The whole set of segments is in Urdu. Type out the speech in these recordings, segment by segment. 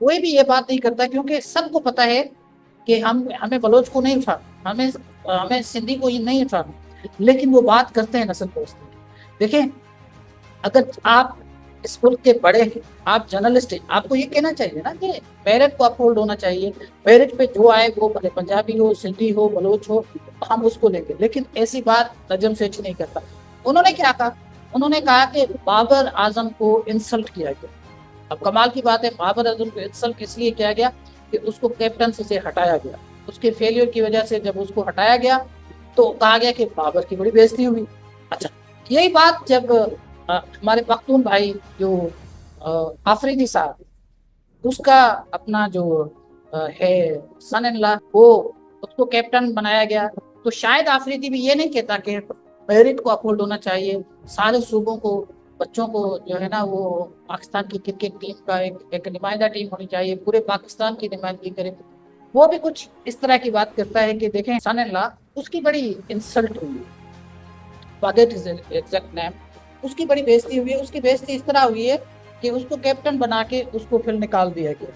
کوئی بھی یہ بات نہیں کرتا کیونکہ سب کو پتا ہے کہ ہمیں بلوچ کو نہیں اٹھانا، ہمیں سندھی کو یہ نہیں اٹھانا، لیکن وہ بات کرتے ہیں نسل پرستی کی۔ دیکھیں، اگر آپ اس ملک کے بڑے ہیں، آپ جرنلسٹ ہیں، آپ کو یہ کہنا چاہیے نا کہ میرٹ کو اپہولڈ ہونا چاہیے، میرٹ پہ جو آئے وہ بھلے پنجابی ہو، سندھی ہو، بلوچ ہو، ہم اس کو لیں گے۔ لیکن ایسی بات نجم سیٹھی نہیں کرتا۔ انہوں نے کیا کہا؟ انہوں نے کہا کہ بابر اعظم کو انسلٹ کیا گیا۔ اب کمال کی بات ہے، بابر اعظم کو انسلٹ اس لیے کیا گیا کہ اس کو کیپٹنسی سے ہٹایا گیا۔ اس کے فیلئر کی وجہ سے جب اس کو ہٹایا گیا تو کہا گیا کہ بابر کی بڑی بےزتی ہوئی۔ اچھا، یہی بات جب ہمارے پختون بھائی جو آفریدی صاحب، اس کا اپنا جو ہے سن ان لا، وہ اس کو کیپٹن بنایا گیا، تو شاید آفریدی بھی یہ نہیں کہتا کہ میرٹ کو اپہولڈ ہونا چاہیے، سارے صوبوں کو، بچوں کو جو ہے نا وہ پاکستان کی کرکٹ ٹیم کا ایک نمائندہ ٹیم ہونی چاہیے، پورے پاکستان کی نمائندگی کرے۔ وہ بھی کچھ اس طرح کی بات کرتا ہے کہ دیکھیں سن ان لا، اس کی بڑی انسلٹ ہوئی، forget his exact name، اس کی بڑی بےزتی ہوئی ہے۔ اس کی بےزتی اس طرح ہوئی ہے کہ اس کو کیپٹن بنا کے اس کو پھر نکال دیا گیا۔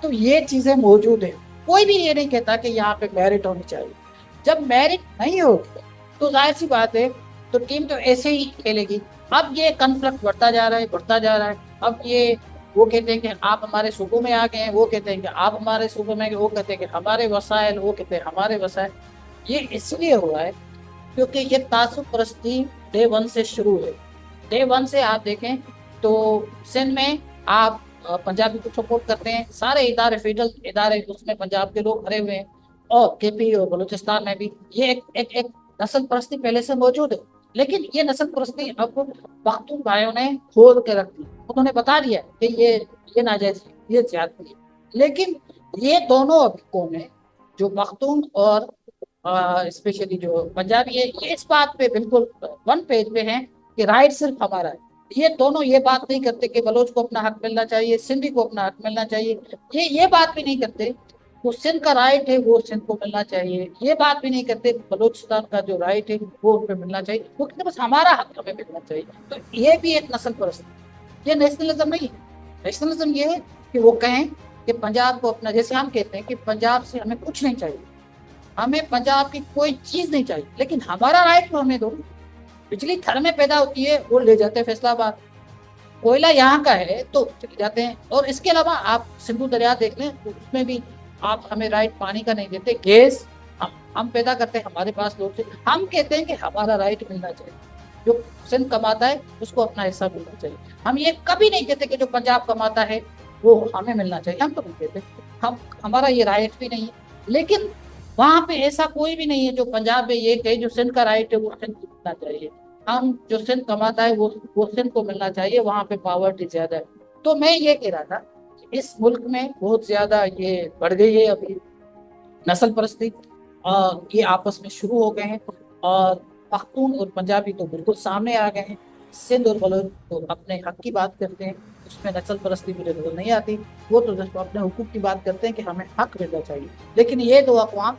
تو یہ چیزیں موجود ہیں، کوئی بھی یہ نہیں کہتا کہ یہاں پہ میرٹ ہونی چاہیے۔ جب میرٹ نہیں ہوگی تو ظاہر سی بات ہے تو ٹیم تو ایسے ہی کھیلے گی۔ اب یہ کنفلکٹ بڑھتا جا رہا ہے، بڑھتا جا رہا ہے۔ اب یہ وہ کہتے ہیں کہ آپ ہمارے صوبوں میں آ گئے ہیں، وہ کہتے ہیں کہ آپ ہمارے صوبوں میں، وہ کہتے ہیں کہ ہمارے وسائل، وہ کہتے ہیں ہمارے وسائل۔ یہ اس لیے ہوا ہے کیونکہ یہ تعصب پرستی ڈے ون سے شروع ہے۔ ڈے ون سے آپ دیکھیں تو سندھ میں آپ پنجابی کو سپورٹ کرتے ہیں، سارے ادارے، فیڈرل ادارے، اس میں پنجاب کے لوگ بھرے ہوئے ہیں، اور کے پی اور بلوچستان میں بھی یہ ایک نسل پرستی پہلے سے موجود ہے۔ لیکن یہ نسل پرستی اب پختون بھائیوں نے کھول کے رکھ دی، انہوں نے بتا دیا کہ یہ ناجائز ہے، یہ زیادتی ہے۔ لیکن یہ دونوں اب قومیں، جو پختون اور اسپیشلی جو پنجابی ہے، یہ اس بات پہ بالکل ون پیج پہ ہیں کہ رائٹ صرف ہمارا ہے۔ یہ دونوں یہ بات نہیں کرتے کہ بلوچ کو اپنا حق ملنا چاہیے، سندھی کو اپنا حق ملنا چاہیے، یہ بات بھی نہیں کرتے وہ سندھ کا رائٹ ہے وہ سندھ کو ملنا چاہیے، یہ بات بھی نہیں کرتے بلوچستان کا جو رائٹ ہے وہ ان پہ ملنا چاہیے، وہ کہتے بس ہمارا حق ہمیں ملنا چاہیے۔ تو یہ بھی ایک نسل پرست، یہ نیشنلزم نہیں ہے۔ نیشنلزم یہ ہے کہ وہ کہیں کہ پنجاب کو اپنا، جیسے ہم کہتے ہیں کہ پنجاب سے ہمیں کچھ نہیں چاہیے، ہمیں پنجاب کی کوئی چیز نہیں چاہیے، لیکن ہمارا رائٹ تو ہمیں دو۔ بجلی تھر میں پیدا ہوتی ہے، وہ لے جاتے ہیں فیصلہ آباد، کوئلہ یہاں کا ہے تو چلے جاتے ہیں۔ اور اس کے علاوہ آپ سندھو دریا دیکھ لیں تو اس میں بھی آپ ہمیں رائٹ پانی کا نہیں دیتے، گیس ہم پیدا کرتے ہیں، ہمارے پاس لوگ سے، ہم کہتے ہیں کہ ہمارا رائٹ ملنا چاہیے، جو سندھ کماتا ہے اس کو اپنا حصہ ملنا چاہیے۔ ہم یہ کبھی نہیں کہتے کہ جو پنجاب کماتا ہے وہ ہمیں ملنا چاہیے، ہم تو نہیں کہتے، ہمارا یہ رائٹ بھی نہیں ہے۔ لیکن وہاں پہ ایسا کوئی بھی نہیں ہے جو پنجاب میں یہ کہے جو سندھ کا رائٹ ہے وہ سندھ کو ملنا چاہیے، ہم جو سندھ کماتا ہے وہ سندھ کو ملنا چاہیے، وہاں پہ پاورٹی زیادہ ہے۔ تو میں یہ کہہ رہا تھا کہ اس ملک میں بہت زیادہ یہ بڑھ گئی ہے ابھی نسل پرستی، یہ آپس میں شروع ہو گئے ہیں، اور پختون اور پنجابی تو بالکل سامنے آ گئے ہیں۔ سندھ اور بلوچ تو اپنے حق کی بات کرتے ہیں، اس میں نسل پرستی مجھے نظر نہیں آتی، وہ تو جس اپنے حقوق کی بات کرتے ہیں کہ ہمیں حق ملنا چاہیے۔ لیکن یہ دو اقوام،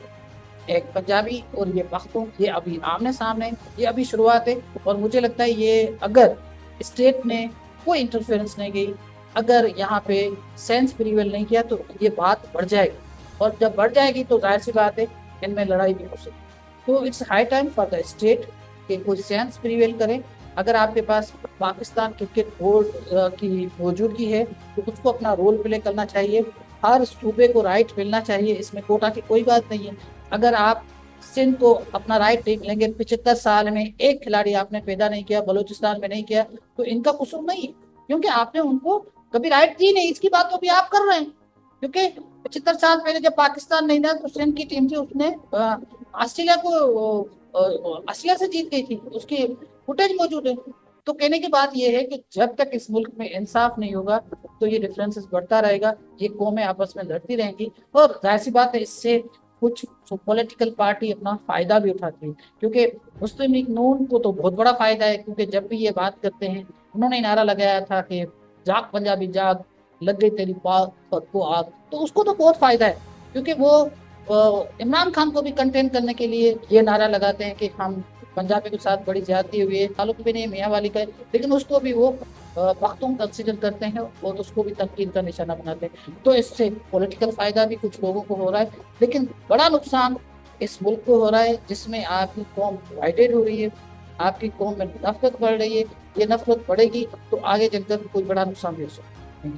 ایک پنجابی اور یہ پختون، یہ ابھی آمنے سامنے، یہ ابھی شروعات ہے۔ اور مجھے لگتا ہے یہ اگر اسٹیٹ نے کوئی انٹرفیئرنس نہیں کی، اگر یہاں پہ سینس پریویل نہیں کیا تو یہ بات بڑھ جائے گی، اور جب بڑھ جائے گی تو ظاہر سی بات ہے ان میں لڑائی بھی ہو سکتی۔ تو it's high time for the state کہ کوئی سینس پریویل کرے۔ اگر آپ کے پاس پاکستان کرکٹ بورڈ کی موجودگی ہے تو اس کو اپنا رول پلے کرنا چاہیے، ہر صوبے کو رائٹ ملنا چاہیے، اس میں کوٹا کی کوئی بات نہیں ہے۔ اگر آپ سندھ کو اپنا رائٹ نہیں ملیں گے، 75 سال میں ایک کھلاڑی آپ نے پیدا نہیں کیا، بلوچستان میں نہیں کیا، تو ان کا قصور نہیں ہے، کیونکہ آپ نے ان کو کبھی رائٹ دی نہیں۔ اس کی بات تو بھی آپ کر رہے ہیں، کیونکہ 75 سال پہلے جب پاکستان نہیں تھا تو سندھ کی ٹیم تھی، اس نے آسٹریلیا کو آسٹریلیا سے جیت گئی تھی، اس کی فوٹیج موجود ہے۔ تو کہنے کی بات یہ ہے کہ جب تک اس ملک میں انصاف نہیں ہوگا تو یہ ڈفرینسز بڑھتا رہے گا، یہ قومیں آپس میں لڑتی رہیں گی، اور ظاہر سی بات ہے اس سے کچھ پولیٹیکل پارٹی اپنا فائدہ بھی اٹھاتی ہے، کیونکہ مسلم لیگ نون کو تو بہت بڑا فائدہ ہے، کیونکہ جب بھی یہ بات کرتے ہیں، انہوں نے نعرہ لگایا تھا کہ جاگ پنجابی جاگ، لگ گئی تیری پاک کو آگ، تو اس کو تو بہت فائدہ ہے، کیونکہ وہ عمران خان کو بھی کنٹین کرنے کے لیے یہ نعرہ لگاتے ہیں کہ ہم پنجابی کے ساتھ بڑی زیادتی ہوئی ہے، تعلق بھی نہیں میاں والی کا ہے، لیکن اس کو بھی وہ پختون کنسیڈر کرتے ہیں اور اس کو بھی تنقید کا نشانہ بناتے ہیں. تو اس سے پولیٹیکل فائدہ بھی کچھ لوگوں کو ہو رہا ہے، لیکن بڑا نقصان اس ملک کو ہو رہا ہے، جس میں آپ کی قوم ڈیوائڈیڈ ہو رہی ہے، آپ کی قوم میں نفرت بڑھ رہی ہے. یہ نفرت بڑھے گی تو آگے چل کر کوئی بڑا نقصان بھی ہو سکتا ہے.